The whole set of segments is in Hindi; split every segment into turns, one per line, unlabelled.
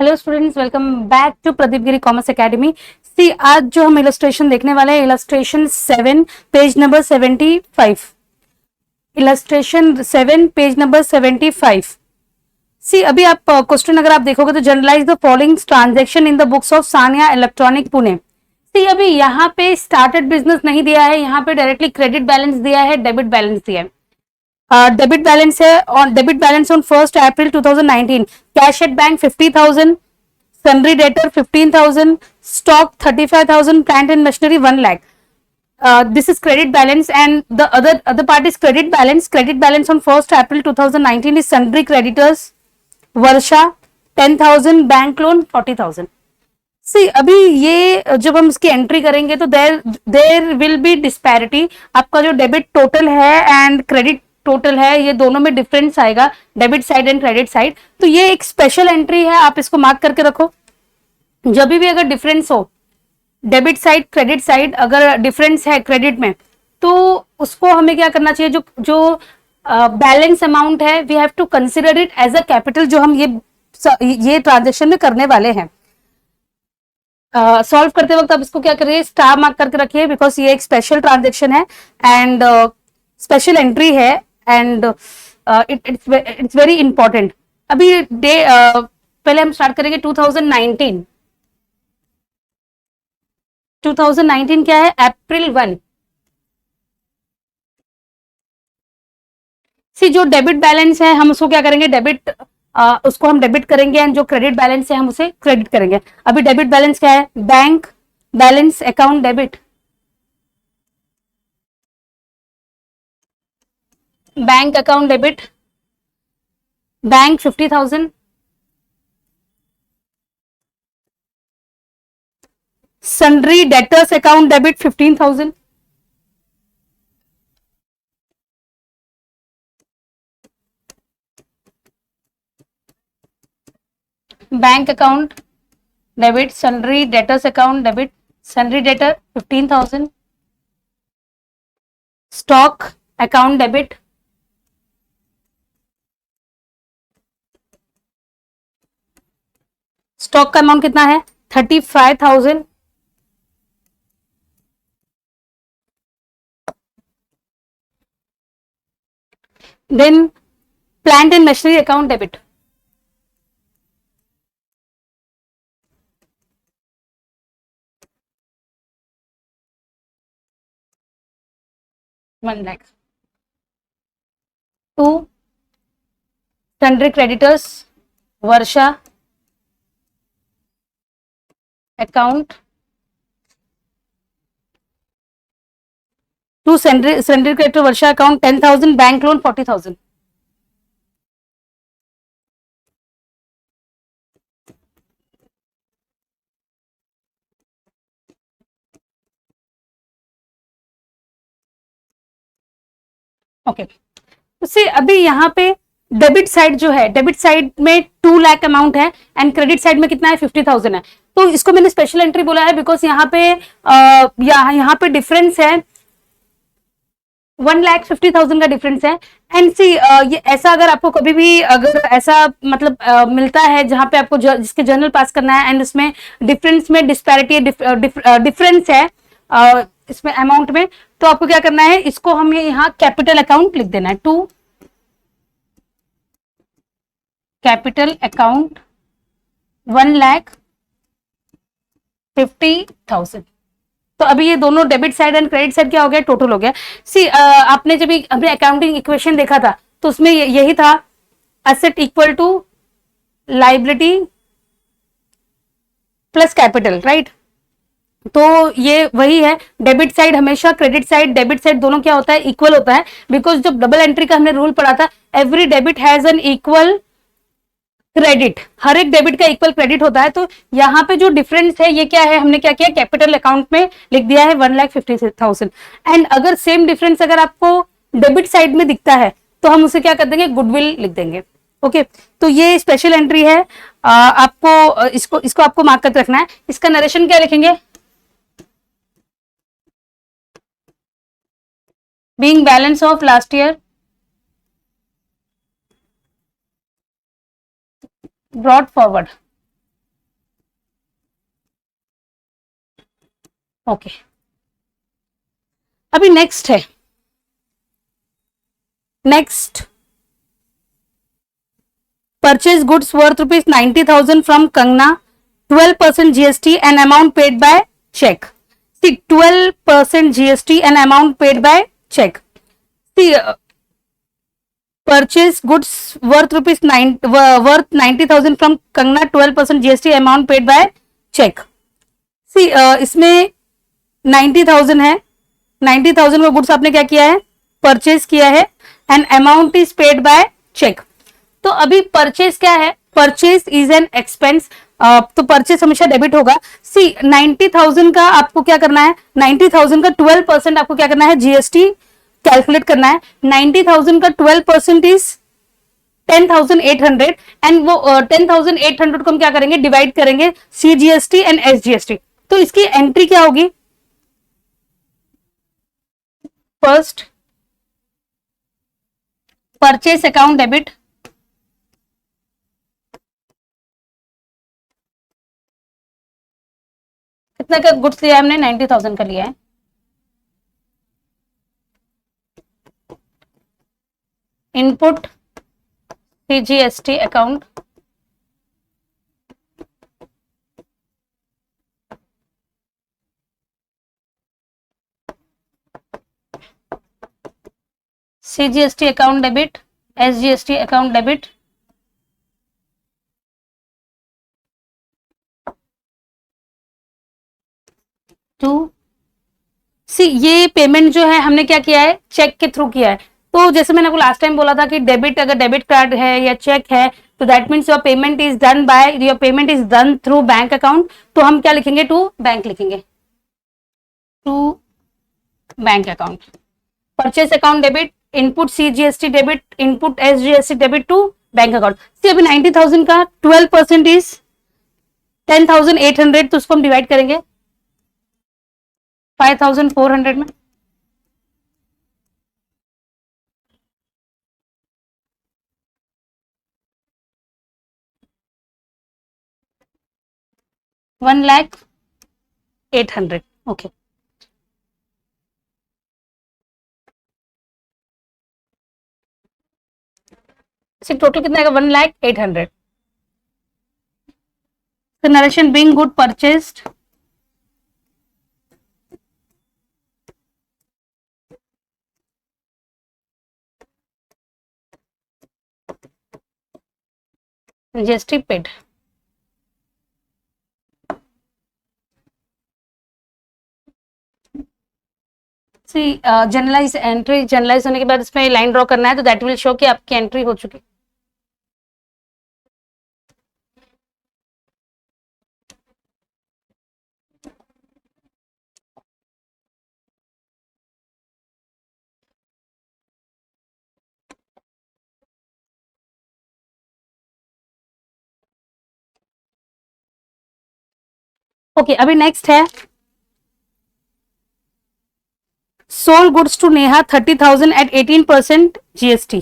Hello students, welcome back to Pradeep Giri commerce academy. See आज जो हम इलस्ट्रेशन देखने वाले हैं, illustration 7 page number 75। Illustration 7 page number 75। See अभी आप क्वेश्चन अगर आप देखोगे तो journalize the following transaction in the books of Sania electronic Pune. See अभी यहाँ पे स्टार्टेड बिजनेस नहीं दिया है, यहाँ पे डायरेक्टली क्रेडिट बैलेंस दिया है, डेबिट बैलेंस दिया है। डेबिट बैलेंस है on debit balance on 1 April 2019, cash at bank 50,000, sundry debtor 15,000, stock 35,000, plant and machinery 1 lakh. This is credit balance, and the other part is credit balance. Credit balance on 1st April 2019 is sundry creditors Varsha 10,000, bank loan 40,000. सी अभी ये जब हम इसकी एंट्री करेंगे तो देर विल बी डिस्पैरिटी। आपका जो डेबिट टोटल है एंड क्रेडिट टोटल है, ये दोनों में डिफरेंस आएगा, debit side and credit side. तो ये एक स्पेशल एंट्री है, आप इसको मार्क करके रखो। जब भी अगर डिफरेंस हो डेबिट साइड क्रेडिट साइड, अगर डिफरेंस है क्रेडिट में, तो उसको हमें क्या करना चाहिए, जो जो बैलेंस अमाउंट है we have to consider it as a capital, जो हम ये ट्रांजेक्शन में करने वाले हैं। सॉल्व करते वक्त आप इसको क्या करिए, स्टार मार्क करके रखिए, बिकॉज ये एक स्पेशल ट्रांजेक्शन है एंड स्पेशल एंट्री है एंड इट्स वेरी इंपॉर्टेंट। अभी पहले हम स्टार्ट करेंगे 2019। 2019 क्या है, अप्रैल 1। सी जो डेबिट बैलेंस है हम उसको क्या करेंगे, उसको हम डेबिट करेंगे एंड जो क्रेडिट बैलेंस है हम उसे क्रेडिट करेंगे। अभी डेबिट बैलेंस क्या है, bank balance account debit, bank account debit, bank 50,000, sundry debtors account debit 15,000, bank account debit, sundry debtors account debit, sundry debtor 15,000, stock account debit, stock का अमाउंट कितना है 35,000, then plant and machinery account debit 1 lakh, 2 sundry creditors Varsha account, 2 sundry creditor Varsha account 10,000, bank loan 40,000. Okay, उससे अभी यहाँ पे डेबिट साइड जो है, डेबिट साइड में 2 लाख अमाउंट है एंड क्रेडिट साइड में कितना है 50,000 है। तो इसको मैंने स्पेशल एंट्री बोला है बिकॉज यहाँ पे यहाँ पे डिफरेंस है 1,50,000 का डिफरेंस है। एंड सी ये ऐसा अगर आपको कभी भी अगर ऐसा मतलब मिलता है जहां पे आपको जिसके जर्नल पास करना है एंड उसमें डिफरेंस में डिस्पैरिटी डिफरेंस है इसमें अमाउंट में, तो आपको क्या करना है, इसको हमें यहाँ कैपिटल अकाउंट लिख देना है, टू कैपिटल अकाउंट 1,50,000। तो अभी ये दोनों debit side and credit side क्या हो गया, टोटल हो गया। सी आपने जब अभी अकाउंटिंग इक्वेशन देखा था तो उसमें यही था, asset equal to liability plus capital, right. तो ये वही है, डेबिट साइड हमेशा क्रेडिट साइड डेबिट साइड दोनों क्या होता है, इक्वल होता है, बिकॉज जब डबल एंट्री का हमने रूल पढ़ा था, every debit has an equal credit, हर एक डेबिट का इक्वल क्रेडिट होता है। तो यहाँ पे जो डिफरेंस है ये क्या है, हमने क्या किया, कैपिटल अकाउंट में लिख दिया है 1,50,000। एंड अगर सेम डिफरेंस अगर आपको डेबिट साइड में दिखता है तो हम उसे क्या कर देंगे, गुडविल लिख देंगे। ओके, तो ये स्पेशल एंट्री है, आपको इसको आपको मार्क करके रखना है। इसका नरेशन क्या लिखेंगे, being balance of last year brought forward, okay, अभी नेक्स्ट है, next purchase goods worth rupees 90,000 from Kangana, 12% GST and amount paid by check. See, 12% GST and amount paid by check. See, purchase goods worth rupees 90,000 from Kangana, 12% GST amount paid by check. See, इसमें 90,000 है, 90,000 का गुड्स आपने क्या किया है, परचेज किया है, and amount is paid by cheque. तो अभी परचेज क्या है, परचेज इज एन एक्सपेंस, तो परचेज हमेशा डेबिट होगा. सी 90,000 का आपको क्या करना है, 90,000 का 12% आपको क्या करना है, जीएसटी कैलकुलेट करना है. 90,000 का 12% इज 10,800 एंड वो 10,800 को हम क्या करेंगे, डिवाइड करेंगे सीजीएसटी एंड एसजीएसटी. तो इसकी एंट्री क्या होगी, फर्स्ट परचेस अकाउंट डेबिट, कितना का गुड्स लिया हमने, 90,000 का लिया है. Input CGST account, CGST account debit, SGST account debit. To see, ये पेमेंट जो है हमने क्या किया है, चेक के थ्रू किया है. तो जैसे मैंने आपको लास्ट टाइम बोला था कि डेबिट, अगर डेबिट कार्ड है या चेक है, तो that means your payment is done by, your payment is done through bank account. तो हम क्या लिखेंगे, टू बैंक लिखेंगे, to bank account. Purchase account debit, input CGST debit, input SGST debit to bank account. See अभी 90,000 का 12% इज 10,800, तो उसको हम डिवाइड करेंगे 5,400 में. $1,08,000. ओके, टोटल कितना आएगा, 1,08,000. The narration being good purchased, GST paid. C generalise entry, generalise होने के बाद इसमें लाइन ड्रॉ करना है, तो दैट विल शो कि आपकी एंट्री हो चुकी. ओके, अभी नेक्स्ट है sold goods to Neha 30,000 at 18% GST.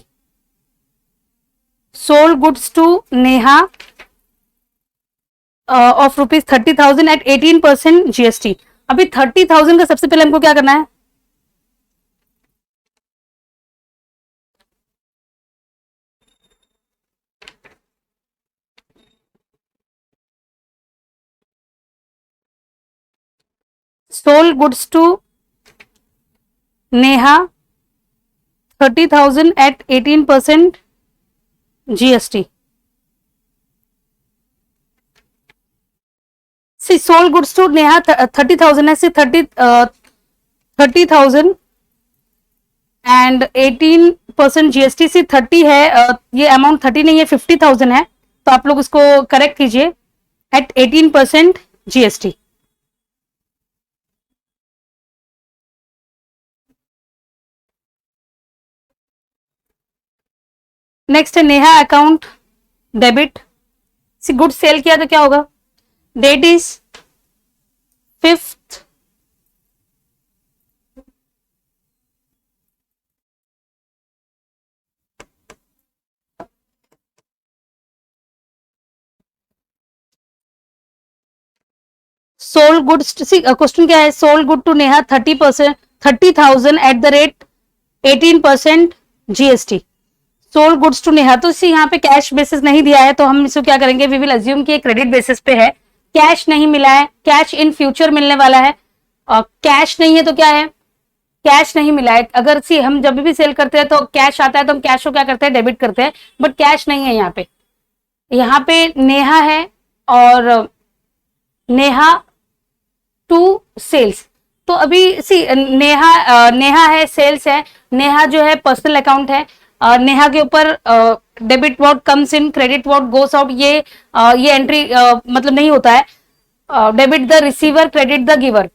Sold goods to Neha of rupees 30,000 at 18% GST. अभी 30,000 का सबसे पहले हमको क्या करना है, sold goods to Neha 30,000 at 18% GST. See sold goods to Neha 30,000 है, सी 30,000 एंड 18% GST. सी 30 है, ये अमाउंट 30 नहीं है, 50,000 है, तो आप लोग इसको करेक्ट कीजिए एट 18% GST. नेक्स्ट है Neha account debit. See good sale किया तो क्या होगा, date is 5th sold goods, question क्या है, sold good to Neha 30%, 30,000 at the rate 18% GST. Sold goods to Neha, तो यहाँ पे कैश बेसिस नहीं दिया है, तो हम इसको क्या करेंगे, वी विल अज्यूम कि क्रेडिट बेसिस पे है, कैश नहीं मिला है, कैश इन फ्यूचर मिलने वाला है, और कैश नहीं है तो क्या है, कैश नहीं मिला है। अगर सी हम जब भी सेल करते हैं तो कैश आता है तो हम कैश को क्या करते हैं, डेबिट करते हैं, बट कैश नहीं है यहाँ पे। यहाँ पे नेहा है और नेहा टू सेल्स, तो अभी सी नेहा है, सेल्स है, नेहा जो है पर्सनल अकाउंट है, नेहा के ऊपर debit what comes in, credit what goes out, ये एंट्री मतलब नहीं होता है, debit the receiver, credit the giver.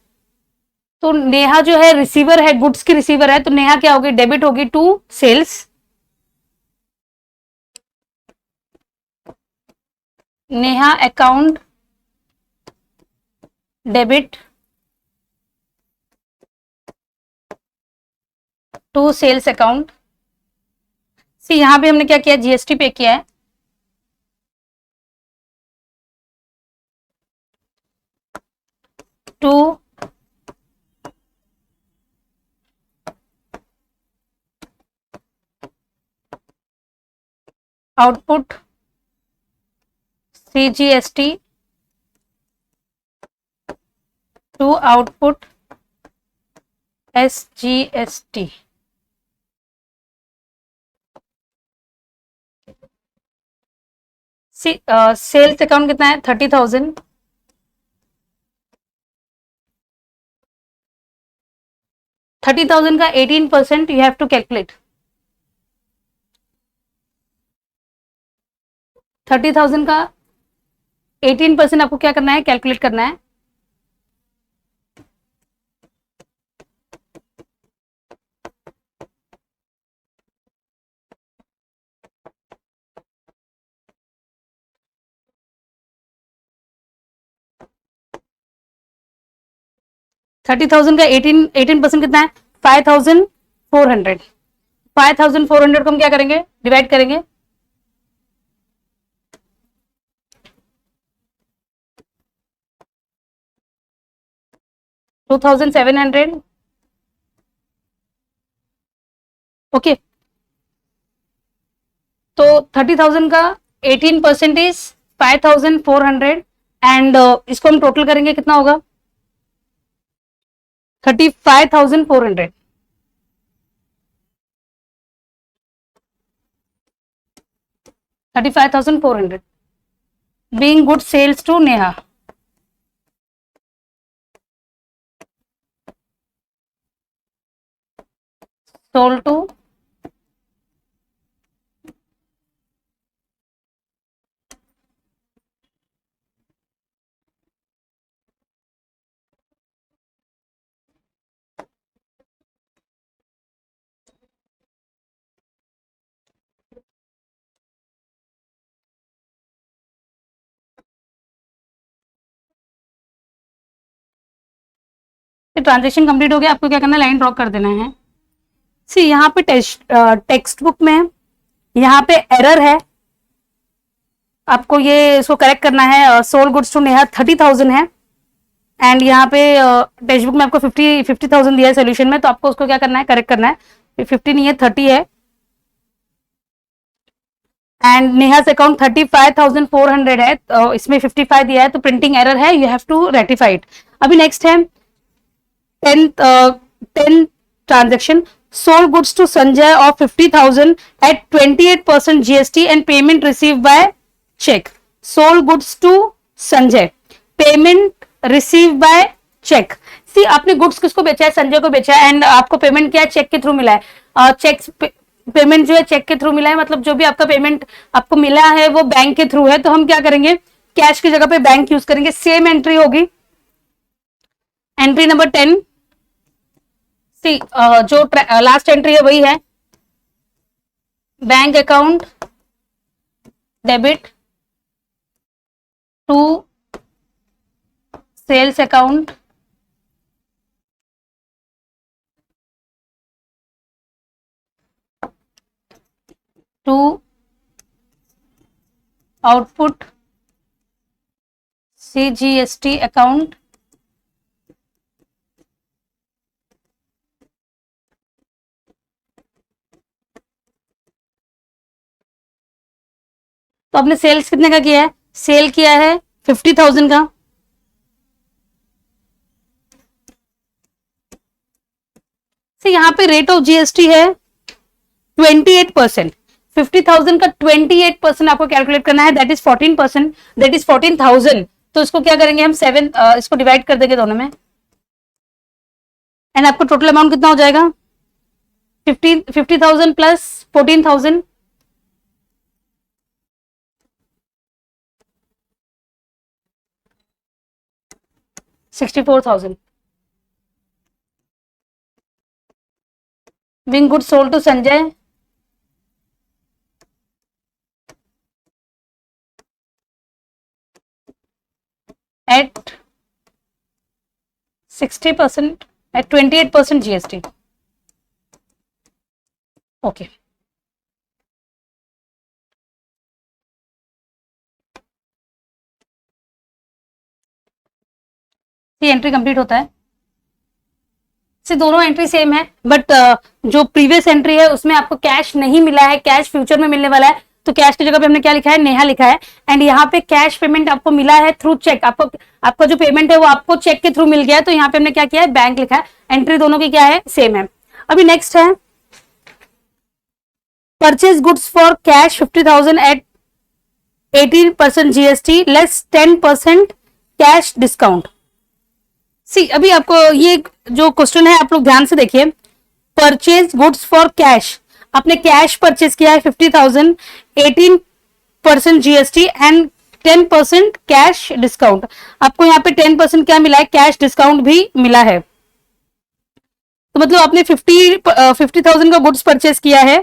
तो नेहा जो है रिसीवर है, गुड्स की रिसीवर है, तो नेहा क्या होगी, डेबिट होगी to sales, Neha account debit to sales account. See यहां पे हमने क्या किया, जीएसटी पे किया है, to output CGST to output SGST. Sales account कितना है, 30,000, 30,000 का 18% यू हैव टू कैलकुलेट, 30,000 का 18% आपको क्या करना है, कैलकुलेट करना है। थर्टी थाउजेंड का 18% कितना है, 5,400, 5,400 को हम क्या करेंगे, डिवाइड करेंगे, $2,700, ओके। तो 30,000 का 18% इज 5,400, एंड इसको हम टोटल करेंगे, कितना होगा, 35,400, 35,400 being good sales to Neha. Sold to transaction complete हो गया, आपको क्या करना है, लाइन ड्रॉ कर देना है। सी यहाँ पे टेक्स्ट बुक में यहाँ पे एरर है, आपको ये इसको करेक्ट करना है। सोल्ड गुड्स टू नेहा 30,000 है, एंड यहाँ पे टेक्स्ट बुक में आपको 50,000 दिया है सोल्यूशन में, तो आपको उसको क्या करना है, करेक्ट करना है, 50 नहीं है 30 है, एंड नेहास अकाउंट 35,400 है, तो इसमें 55 दिया है, तो प्रिंटिंग एरर है, you have to rectify it. अभी नेक्स्ट है 10 transaction, sold goods to Sanjay of 50,000 at 28% GST and payment received by check. Sold goods to Sanjay, payment received by check. सी आपने गुड्स किसको बेचा है, संजय को बेचा है, एंड आपको पेमेंट क्या है, चेक के थ्रू मिला है। चेक पेमेंट जो है चेक के थ्रू मिला है, मतलब जो भी आपका पेमेंट आपको मिला है वो बैंक के थ्रू है, तो हम क्या करेंगे, कैश की जगह पे बैंक यूज करेंगे। सेम एंट्री होगी, एंट्री नंबर 10, जो लास्ट एंट्री है वही है, bank account debit to sales account to output CGST account तो आपने सेल्स कितने का किया है, सेल किया है 50,000 का, तो यहाँ पे रेट ऑफ जीएसटी है 28%। 50,000 का 28% आपको कैलकुलेट करना है, दैट इज 14%, दैट इज 14,000। तो इसको क्या करेंगे हम 7, इसको डिवाइड कर देंगे दोनों में, एंड आपको टोटल अमाउंट कितना हो जाएगा 50,000 plus 14,000, 64,000। Being good sold to Sanjay at 60%, at 28% GST. Okay. ये एंट्री कंप्लीट होता है, से दोनों एंट्री सेम है, बट जो प्रीवियस एंट्री है उसमें आपको कैश नहीं मिला है, कैश फ्यूचर में मिलने वाला है, तो कैश की जगह पे हमने क्या लिखा है, नेहा लिखा है। एंड यहाँ पे कैश पेमेंट आपको मिला है थ्रू चेक, आपका जो पेमेंट है वो आपको चेक के थ्रू मिल गया है, तो यहाँ पे हमने क्या किया है, बैंक लिखा है। एंट्री दोनों की क्या है, सेम है। अभी नेक्स्ट है purchase goods for cash 50,000 at 18% GST less 10% cash discount. See अभी आपको ये जो क्वेश्चन है आप लोग ध्यान से देखिए, परचेज गुड्स फॉर कैश, आपने कैश परचेज किया है 50,000, 18% जीएसटी एंड 10% कैश डिस्काउंट। आपको यहाँ पे 10% क्या मिला है, कैश डिस्काउंट भी मिला है। तो मतलब आपने 50,000 का गुड्स परचेज किया है,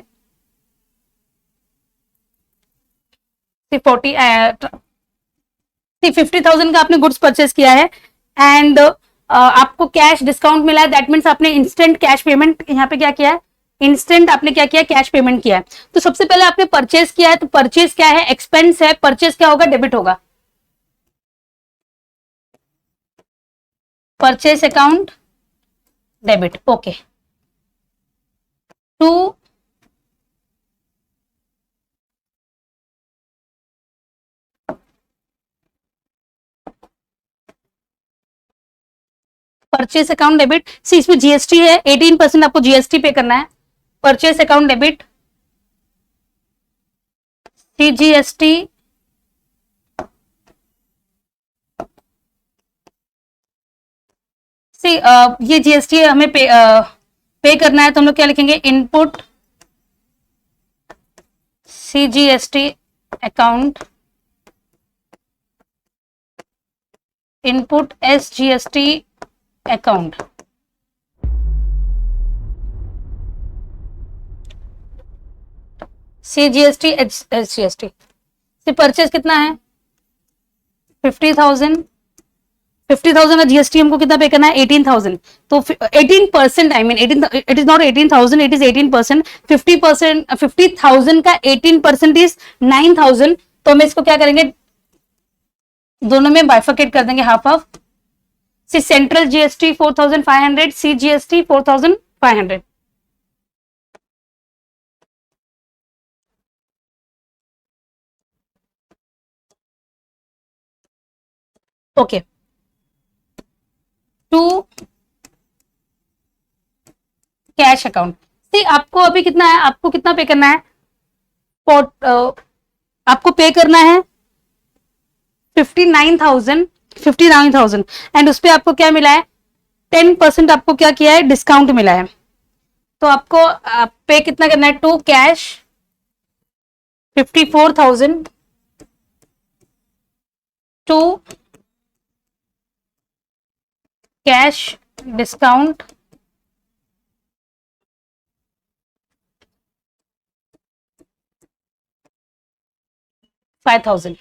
50,000 का आपने गुड्स परचेज किया है एंड आपको कैश डिस्काउंट मिला है, दैट मीन्स आपने इंस्टेंट कैश पेमेंट यहाँ पे क्या किया है, इंस्टेंट आपने क्या किया, कैश पेमेंट किया है। तो सबसे पहले आपने परचेज किया है, तो परचेज क्या है, एक्सपेंस है, परचेज क्या होगा, डेबिट होगा। Purchase account debit, okay. To purchase account debit, see इसमें जीएसटी है 18% आपको जीएसटी पे करना है। Purchase account debit CGST see ये जीएसटी हमें पे करना है, तो हम लोग क्या लिखेंगे, input CGST account input SGST account. CGST SGST से परचेज कितना है 50,000, 50,000 का जीएसटी हमको कितना पे करना है 18,000, तो 18%, I mean 18, it is not 18,000, it is 18%। 50%, 50,000 का 18% इज 9,000, तो हम इसको क्या करेंगे, दोनों में बाइफरकेट कर देंगे, half half. See central GST 4,500, C GST 4,500। Okay, to cash account. See आपको अभी कितना है, आपको कितना पे करना है, आपको पे करना है 59,000 एंड उस पर आपको क्या मिला है, 10% आपको क्या किया है, डिस्काउंट मिला है। तो आपको पे कितना करना है, to cash 54,000 to cash discount 5,000।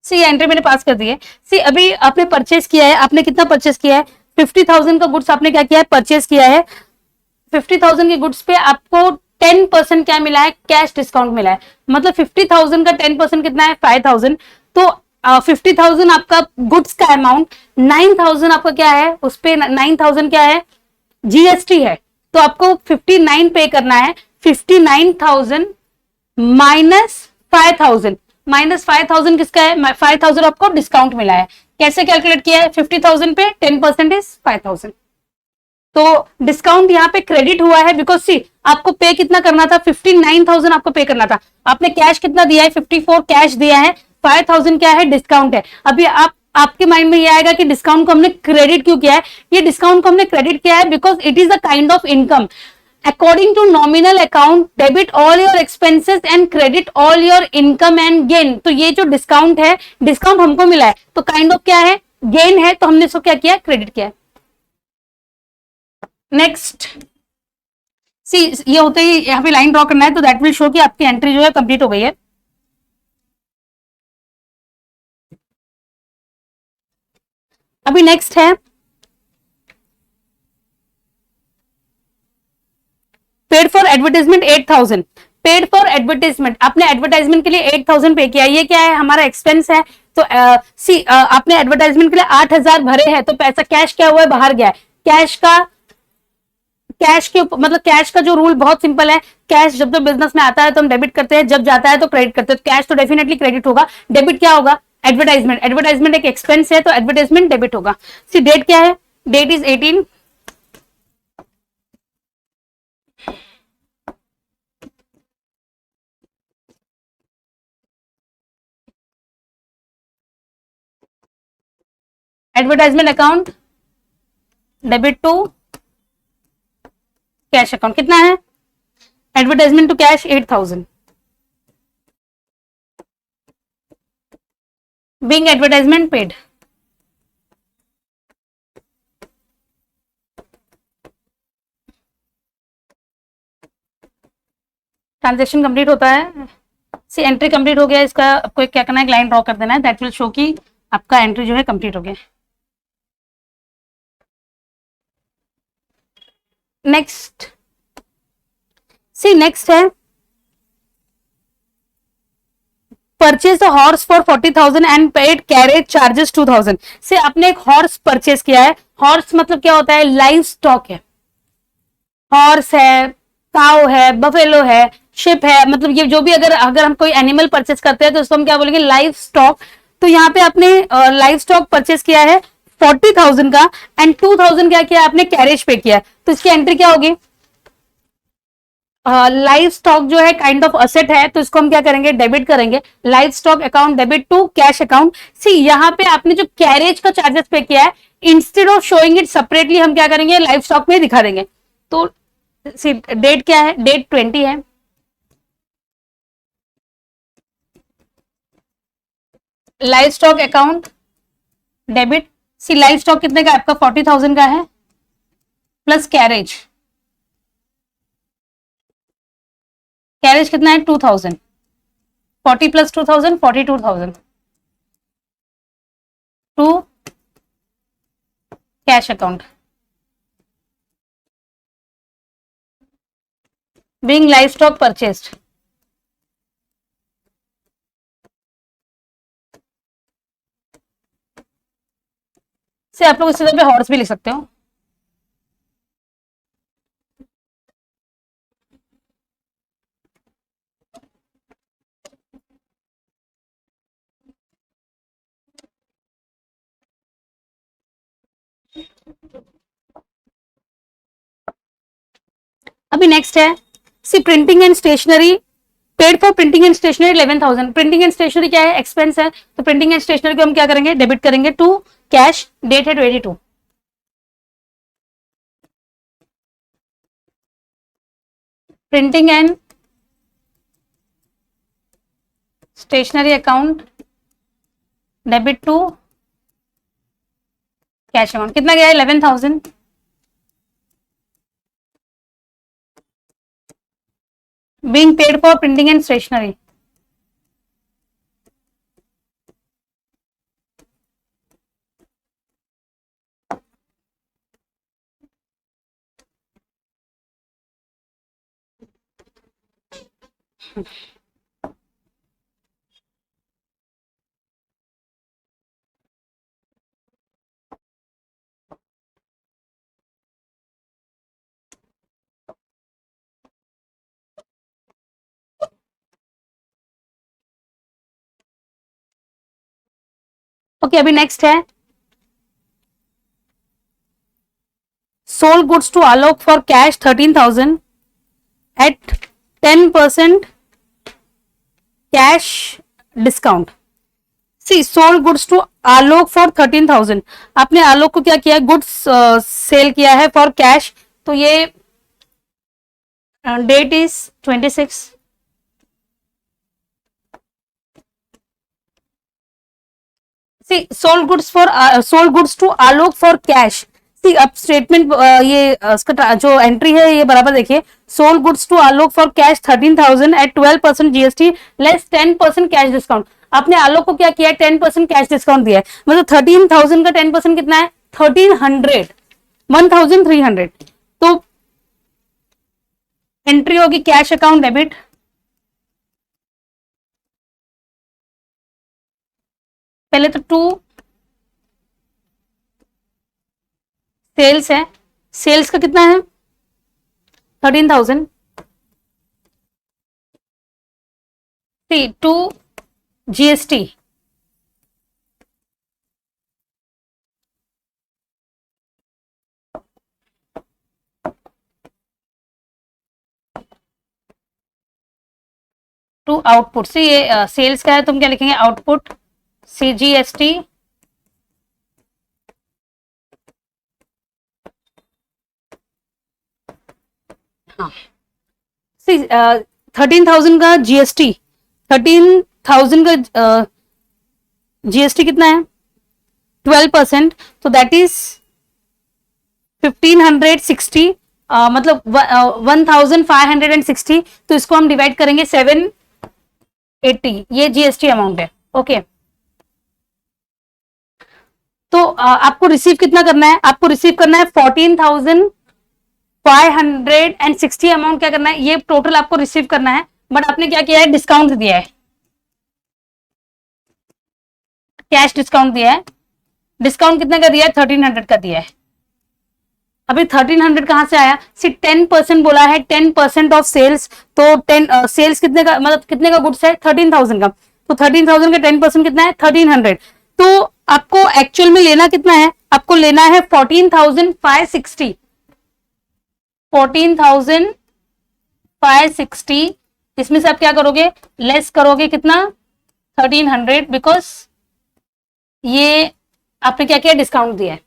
See entry मैंने पास कर दी है। सी अभी आपने परचेस किया है, आपने कितना परचेस किया है, 50,000 का गुड्स आपने क्या किया है, परचेस किया है। 50,000 के गुड्स पे आपको 10% क्या मिला है, कैश डिस्काउंट मिला है। मतलब 50,000 का 10% कितना है, 5,000। तो 50,000 आपका गुड्स का अमाउंट, 9,000 आपका क्या है, उस पे 9,000 क्या है, जीएसटी है। तो आपको 59 पे करना है। 59,000 -5,000, -5,000 किसका है, 5,000 आपको डिस्काउंट मिला है। कैसे कैलकुलेट किया है, 50,000 पे 10% इज 5,000। तो डिस्काउंट यहाँ पे क्रेडिट हुआ है, बिकॉज सी आपको पे कितना करना था, 59,000 आपको पे करना था। आपने कैश कितना दिया है, 54 कैश दिया है, 5,000 क्या है, डिस्काउंट है। अभी आपके माइंड में ये आएगा कि डिस्काउंट को हमने क्रेडिट क्यों किया है। ये डिस्काउंट को हमने क्रेडिट किया है because it is a kind of income. According to nominal account, debit all your expenses and credit all your income and gain. तो ये जो डिस्काउंट है, डिस्काउंट हमको मिला है तो काइंड ऑफ क्या है, गेन है, तो हमने इसको क्या किया, क्रेडिट किया। नेक्स्ट, सी ये होते ही यहाँ पे लाइन ड्रॉ करना है, तो दैट विल शो कि आपकी एंट्री जो है कंप्लीट हो गई है। अभी नेक्स्ट है paid for advertisement 8,000। Paid for advertisement, आपने एडवर्टाइजमेंट के लिए 8,000 पे किया, ये क्या है, हमारा एक्सपेंस है। तो आपने एडवर्टाइजमेंट के लिए 8,000 भरे हैं, तो पैसा कैश क्या हुआ है, बाहर गया है। कैश का, कैश के मतलब कैश का जो रूल बहुत सिंपल है, कैश जब जब बिजनेस में आता है तो हम डेबिट करते हैं, जब जाता है तो क्रेडिट करते हैं। कैश तो डेफिनेटली क्रेडिट होगा, डेबिट क्या होगा, एडवर्टाइजमेंट। एडवर्टाइजमेंट एक एक्सपेंस है, तो एडवर्टाइजमेंट डेबिट होगा। सी डेट क्या है, date is 18। Advertisement account debit to cash account कितना है, advertisement to cash 8,000। Being advertisement paid. Transaction complete होता है, सी एंट्री कंप्लीट हो गया। इसका आपको क्या करना है, लाइन ड्रॉ कर देना है, दैट विल शो कि आपका एंट्री जो है कंप्लीट हो गया। नेक्स्ट, सी नेक्स्ट है purchase the horse for 40,000 and paid carriage charges 2,000। से आपने एक हॉर्स परचेज किया है। हॉर्स मतलब क्या होता है, लाइव स्टॉक है। हॉर्स है, काउ है, बफेलो है, शिप है, मतलब ये जो भी अगर अगर हम कोई एनिमल परचेस करते हैं तो उसको हम क्या बोलेंगे, लाइव स्टॉक। तो यहाँ पे आपने लाइव स्टॉक परचेस किया है 40,000 का, एंड 2,000 क्या किया आपने, कैरेज पे किया। तो इसकी एंट्री क्या होगी, लाइव स्टॉक जो है काइंड ऑफ असेट है, तो इसको हम क्या करेंगे, डेबिट करेंगे। Livestock account debit to cash account. See यहाँ पे आपने जो कैरेज का चार्जेस पे किया है, instead of showing it separately, हम क्या करेंगे, लाइव स्टॉक में दिखा देंगे। तो सी डेट क्या है, डेट 20 है। लाइव स्टॉक अकाउंट डेबिट, सी लाइव स्टॉक कितने का, आपका 40,000 का है, प्लस कैरेज। कैरेज कितना है, 2,000। 40 plus 2,000, 42,000 to cash account. Being livestock purchased, से आप लोग इस तरह पे हॉर्स भी लिख सकते हो। अभी नेक्स्ट है, see printing and stationery, paid for printing and stationery 11,000। Printing and stationery क्या है, एक्सपेंस है, तो प्रिंटिंग एंड स्टेशनरी को हम क्या करेंगे, डेबिट करेंगे टू कैश। डेट है 22। Printing and stationery account debit to cash account कितना गया है, 11,000। Being paid for printing and stationery, okay, अभी नेक्स्ट है sold goods to Alok for cash 13,000 at 10% cash discount. See sold goods to Alok for 13,000, आपने आलोक को क्या किया, गुड्स सेल किया है फॉर कैश, तो ये date is 26। See sold goods to Alok for cash. See अब स्टेटमेंट ये उसका जो एंट्री है ये बराबर देखिए, sold goods to Alok for cash 13,000 at 12% GST less 10% cash discount. आपने आलोक को क्या किया, 10% कैश डिस्काउंट दिया है, मतलब 13,000 का 10% कितना है, 1300, 1300। तो एंट्री होगी कैश अकाउंट डेबिट, पहले तो 2 सेल्स है, सेल्स का कितना है 13,000, 2 जीएसटी, टू आउटपुट। सी ये सेल्स का है, तुम क्या लिखेंगे, आउटपुट CGST हाँ। सी 13,000 का जीएसटी, 13,000 का जीएसटी कितना है 12%, तो दैट इज 1560, मतलब 1560। तो इसको हम डिवाइड करेंगे 780, ये जीएसटी अमाउंट है। ओके तो आपको रिसीव कितना करना है, आपको रिसीव करना है 14,560 अमाउंट, क्या करना है, ये टोटल आपको रिसीव करना है, बट आपने क्या किया है, डिस्काउंट दिया है, कैश डिस्काउंट दिया है। डिस्काउंट कितने का दिया है, 1300 का दिया है। अभी 1300 कहां से आया, सिर्फ 10% बोला है, 10% ऑफ सेल्स, तो 10 सेल्स कितने का, मतलब कितने का गुड्स है 13,000 का, तो 13,000 का 10% कितना है 1300। तो आपको एक्चुअल में लेना कितना है, आपको लेना है 14,560, 14,560। इसमें से आप क्या करोगे, लेस करोगे कितना 1300, बिकॉज ये आपने क्या किया, डिस्काउंट दिया है।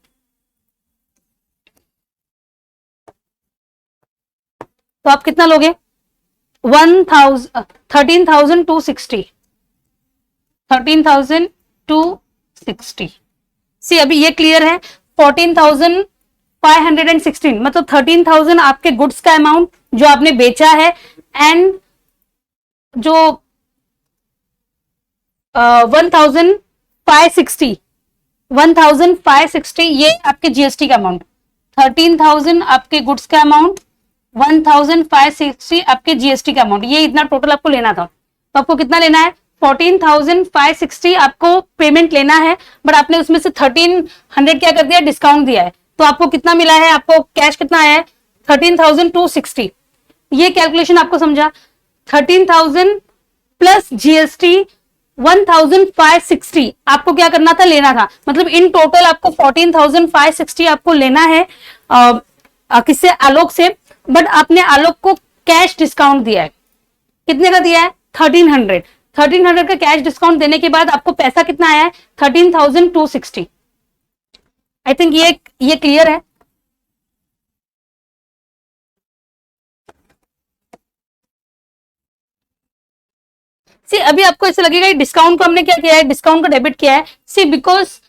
तो आप कितना लोगे 13,260, 13,260। सी अभी ये क्लियर है, 14,516 मतलब 13,000 आपके गुड्स का अमाउंट जो आपने बेचा है, एंड जो 1,560 ये आपके जीएसटी का अमाउंट, 13,000 आपके गुड्स का अमाउंट, 1,560 आपके जीएसटी का अमाउंट, ये इतना टोटल आपको लेना था। तो आपको कितना लेना है 14,560 आपको पेमेंट लेना है, बट आपने उसमें से 1,300 क्या कर दिया, डिस्काउंट दिया है। तो आपको कितना मिला है, आपको कैश कितना आया है 13,260। ये कैलकुलेशन आपको समझा, 13,000 प्लस जीएसटी 1,560 आपको क्या करना था, लेना था, मतलब इन टोटल आपको 14,560 आपको लेना है किससे, आलोक से, बट आपने आलोक को कैश डिस्काउंट दिया है, कितने का दिया है 1,300। 1,300 का कैश डिस्काउंट देने के बाद आपको पैसा कितना आया है 13,260। आई थिंक ये क्लियर है। सी अभी आपको ऐसा लगेगा डिस्काउंट को हमने क्या किया है, डिस्काउंट को डेबिट किया है, सी बिकॉज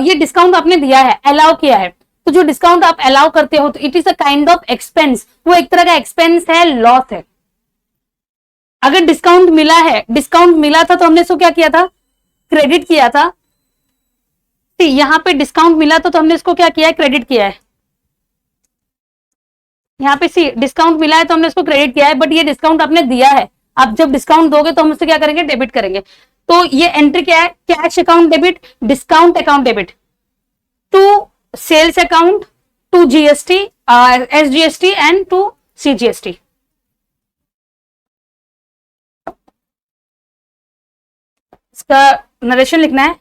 ये डिस्काउंट आपने दिया है, अलाउ किया है, तो जो डिस्काउंट आप अलाउ करते हो तो it is a kind of expense, वो एक तरह का एक्सपेंस है, लॉस है। अगर डिस्काउंट मिला है, डिस्काउंट मिला था तो हमने इसको क्या किया था, क्रेडिट किया था। यहां पे डिस्काउंट मिला था तो हमने इसको क्या किया है, क्रेडिट किया है। यहाँ पे सी डिस्काउंट मिला है तो हमने इसको क्रेडिट किया है, बट ये डिस्काउंट आपने दिया है, आप जब डिस्काउंट दोगे तो हम उससे क्या करेंगे, डेबिट करेंगे। तो ये एंट्री क्या है, cash account debit, discount account debit to sales account, to GST, SGST and to CGST. इसका नरेशन लिखना है।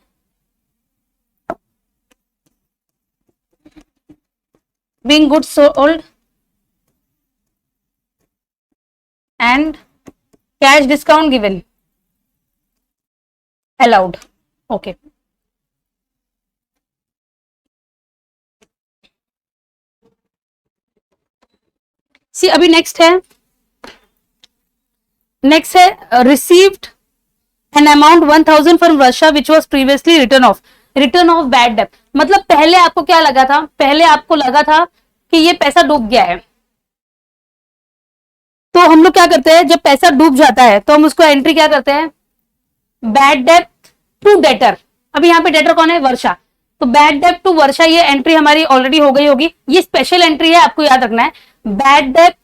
Being goods sold and cash discount given allowed. Okay. See अभी नेक्स्ट है received an amount 1000 from Varsha which was previously return of bad debt. मतलब पहले आपको क्या लगा था, पहले आपको लगा था कि ये पैसा डूब गया है। तो हम लोग क्या करते हैं, जब पैसा डूब जाता है तो हम उसको एंट्री क्या करते हैं, बैड डेट टू डेटर। अभी यहाँ पे डेटर कौन है, वर्षा। तो बैड डेट टू वर्षा, ये एंट्री हमारी ऑलरेडी हो गई होगी। ये स्पेशल एंट्री है, आपको याद रखना है। बैड डेट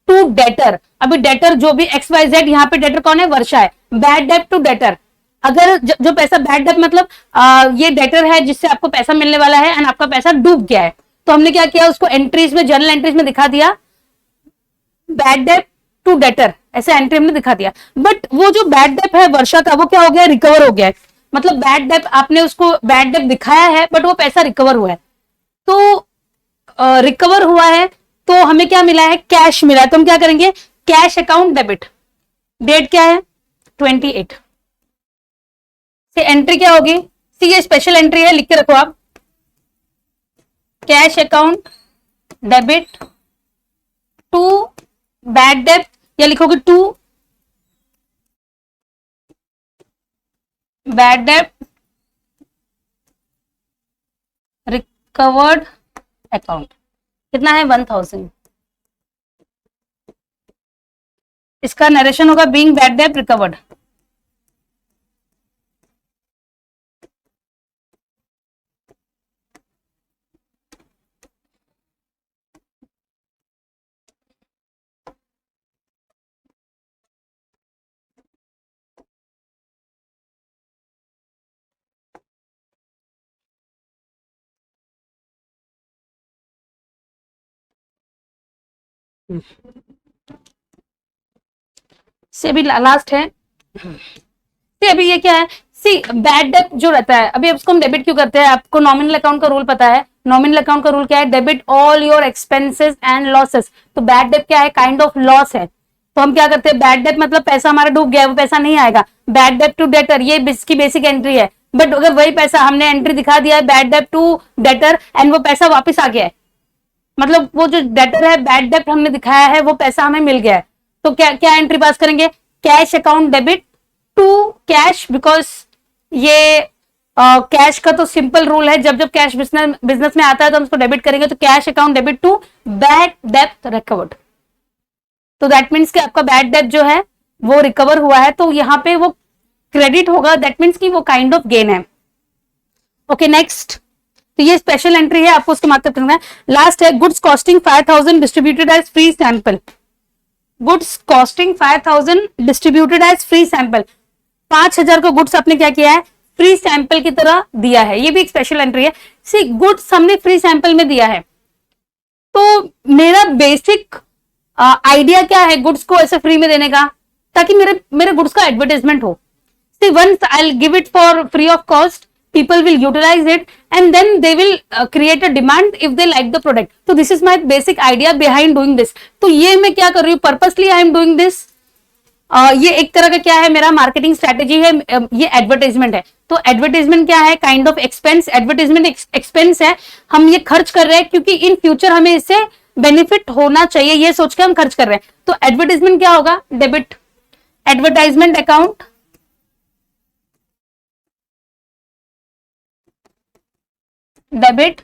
टू डेटर, अभी डेटर जो भी एक्स वाई जेड, यहाँ पे डेटर कौन है, वर्षा है। बैड डेट टू डेटर, अगर जो पैसा बैड डेट मतलब ये डेटर है जिससे आपको पैसा मिलने वाला है एंड आपका पैसा डूब गया है। तो हमने क्या किया, उसको एंट्रीज में, जर्नल एंट्रीज में दिखा दिया बैड डेट टू डेटर, ऐसे एंट्री हमने दिखा दिया। बट वो जो बैड डेट है वर्षा का, वो क्या हो गया, रिकवर हो गया है। मतलब बैड डेट आपने उसको बैड डेट दिखाया है बट वो पैसा रिकवर हुआ है। तो रिकवर हुआ है तो हमें क्या मिला है, कैश मिला है। तो हम क्या करेंगे, कैश अकाउंट डेबिट, डेट क्या है 28। से एंट्री क्या होगी, सी ये स्पेशल एंट्री है, लिख के रखो आप, cash account debit to bad debt, या लिखोगे to bad debt recovered account. कितना है 1000। इसका नरेशन होगा बीइंग बैड डेट रिकवर्ड। से अभी लास्ट है, से अभी ये क्या है, सी बैड डेट जो रहता है, अभी उसको हम डेबिट क्यों करते हैं, आपको नॉमिनल अकाउंट का रूल पता है। नॉमिनल अकाउंट का रूल क्या है, debit all your expenses and losses. तो बैड डेट क्या है, काइंड ऑफ लॉस है। तो हम क्या करते हैं, बैड डेट मतलब पैसा हमारा डूब गया है, वो पैसा नहीं आएगा। बैड डेट टू डेटर, ये इसकी बेसिक एंट्री है। बट अगर वही पैसा हमने एंट्री दिखा दिया है bad debt to debtor and वो पैसा वापस आ गया है, मतलब वो जो डेटर है, बैड डेट हमने दिखाया है, वो पैसा हमें मिल गया है, तो क्या क्या एंट्री पास करेंगे, cash account debit to cash, because ये कैश का तो सिंपल रूल है, जब जब कैश बिजनेस में आता है तो हम उसको डेबिट करेंगे। तो cash account debit to bad debt recovered. तो दैट मीन्स कि आपका बैड डेट जो है वो रिकवर हुआ है, तो यहाँ पे वो क्रेडिट होगा, दैट मीन्स कि वो काइंड ऑफ गेन है। ओके नेक्स्ट, तो ये स्पेशल एंट्री है, आपको उसको मार्क करना है। लास्ट है goods costing 5000 distributed as free sample. Goods costing 5000 distributed as free sample, 5000 को गुड्स आपने क्या किया है, फ्री सैंपल की तरह दिया है। ये भी एक स्पेशल एंट्री है। सी गुड्स हमने फ्री सैंपल में दिया है, तो मेरा बेसिक आइडिया क्या है गुड्स को ऐसे फ्री में देने का, ताकि मेरे गुड्स का एडवर्टाइजमेंट हो। See once I will give it for free of cost, people will utilize it and then they will create a demand if they like the product. So this is my basic idea behind doing this. तो ये मैं क्या कर रही हूँ, purposely I am doing this. ये एक तरह का क्या है, मेरा मार्केटिंग स्ट्रेटेजी है। ये एडवर्टाइजमेंट है, तो एडवर्टाइजमेंट क्या है, kind of expense. Advertisement expense है, हम ये खर्च कर रहे हैं क्योंकि इन फ्यूचर हमें इससे बेनिफिट होना चाहिए, ये सोच के हम खर्च कर रहे हैं। तो एडवर्टाइजमेंट क्या होगा, debit advertisement account debit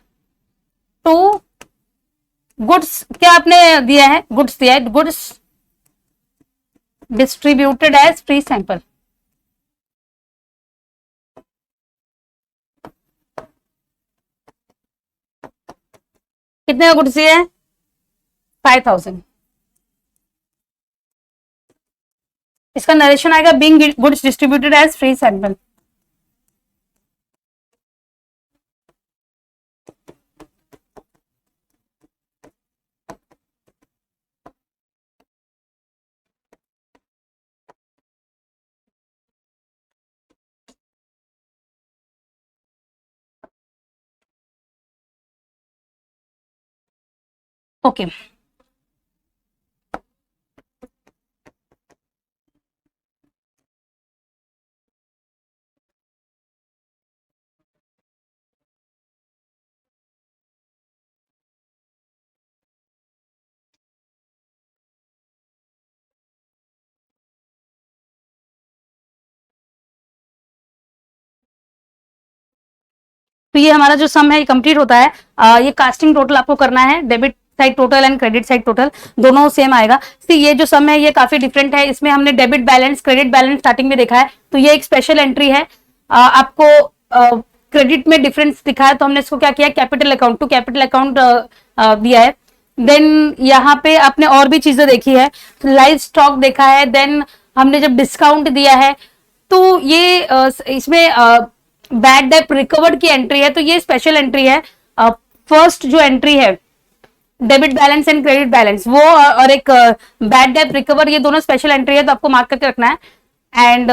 to goods, क्या आपने दिया है, गुड्स दिया है, goods distributed as free sample. कितने गुड्स दिए हैं, 5000। इसका नरेशन आएगा being goods distributed as free sample. Okay तो ये हमारा जो सम है ये कंप्लीट होता है। ये कास्टिंग टोटल आपको करना है, debit side total and credit side total दोनों सेम आएगा। सी ये जो सम है ये काफी डिफरेंट है, इसमें हमने debit balance credit balance starting में देखा है, तो ये एक स्पेशल एंट्री है। आपको क्रेडिट में डिफरेंस दिखा है तो हमने इसको क्या किया, capital account to capital account दिया है। देन यहाँ पे आपने और भी चीजें देखी है, लाइव स्टॉक देखा है, देन हमने जब डिस्काउंट दिया है तो ये इसमें बैड डेट रिकवर्ड की एंट्री है, तो ये स्पेशल एंट्री है। फर्स्ट जो एंट्री है debit balance and credit balance वो और एक बैड डेट रिकवर, ये दोनों स्पेशल एंट्री है, तो आपको मार्क करके रखना है। एंड